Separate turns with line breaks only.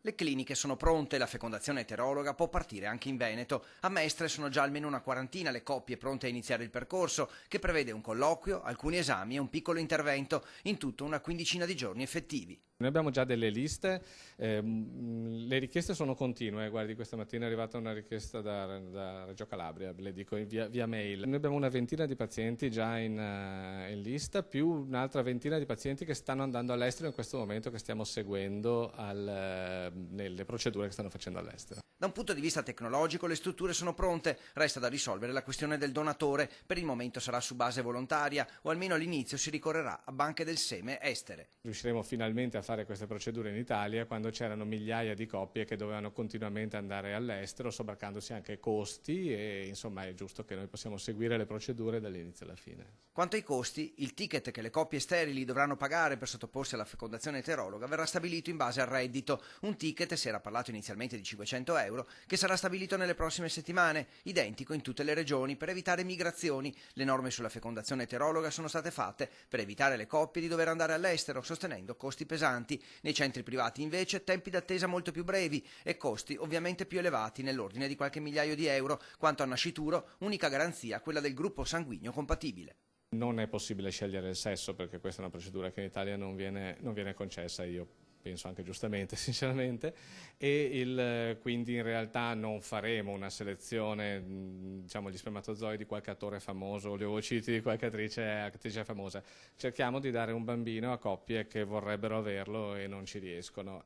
Le cliniche sono pronte, la fecondazione eterologa può partire anche in Veneto. A Mestre sono già almeno una quarantina le coppie pronte a iniziare il percorso, che prevede un colloquio, alcuni esami e un piccolo intervento, in tutto una quindicina di giorni effettivi.
Noi abbiamo già delle liste, le richieste sono continue, guardi questa mattina è arrivata una richiesta da Reggio Calabria, le dico via mail. Noi abbiamo una ventina di pazienti già in lista, più un'altra ventina di pazienti che stanno andando all'estero in questo momento, che stiamo seguendo nelle procedure che stanno facendo all'estero.
Da un punto di vista tecnologico le strutture sono pronte, resta da risolvere la questione del donatore, per il momento sarà su base volontaria o almeno all'inizio si ricorrerà a banche del seme estere.
Riusciremo finalmente a fare queste procedure in Italia quando c'erano migliaia di coppie che dovevano continuamente andare all'estero, sobbarcandosi anche costi e insomma è giusto che noi possiamo seguire le procedure dall'inizio alla fine.
Quanto ai costi, il ticket che le coppie sterili dovranno pagare per sottoporsi alla fecondazione eterologa verrà stabilito in base al reddito. Un ticket, si era parlato inizialmente di 500 euro, che sarà stabilito nelle prossime settimane, identico in tutte le regioni per evitare migrazioni. Le norme sulla fecondazione eterologa sono state fatte per evitare le coppie di dover andare all'estero, sostenendo costi pesanti. Nei centri privati invece tempi d'attesa molto più brevi e costi ovviamente più elevati, nell'ordine di qualche migliaio di euro. Quanto al nascituro, unica garanzia quella del gruppo sanguigno compatibile.
Non è possibile scegliere il sesso perché questa è una procedura che in Italia non viene concessa, io penso anche giustamente, sinceramente, e quindi in realtà non faremo una selezione, diciamo, gli spermatozoi di qualche attore famoso o gli ovociti di qualche attrice famosa. Cerchiamo di dare un bambino a coppie che vorrebbero averlo e non ci riescono.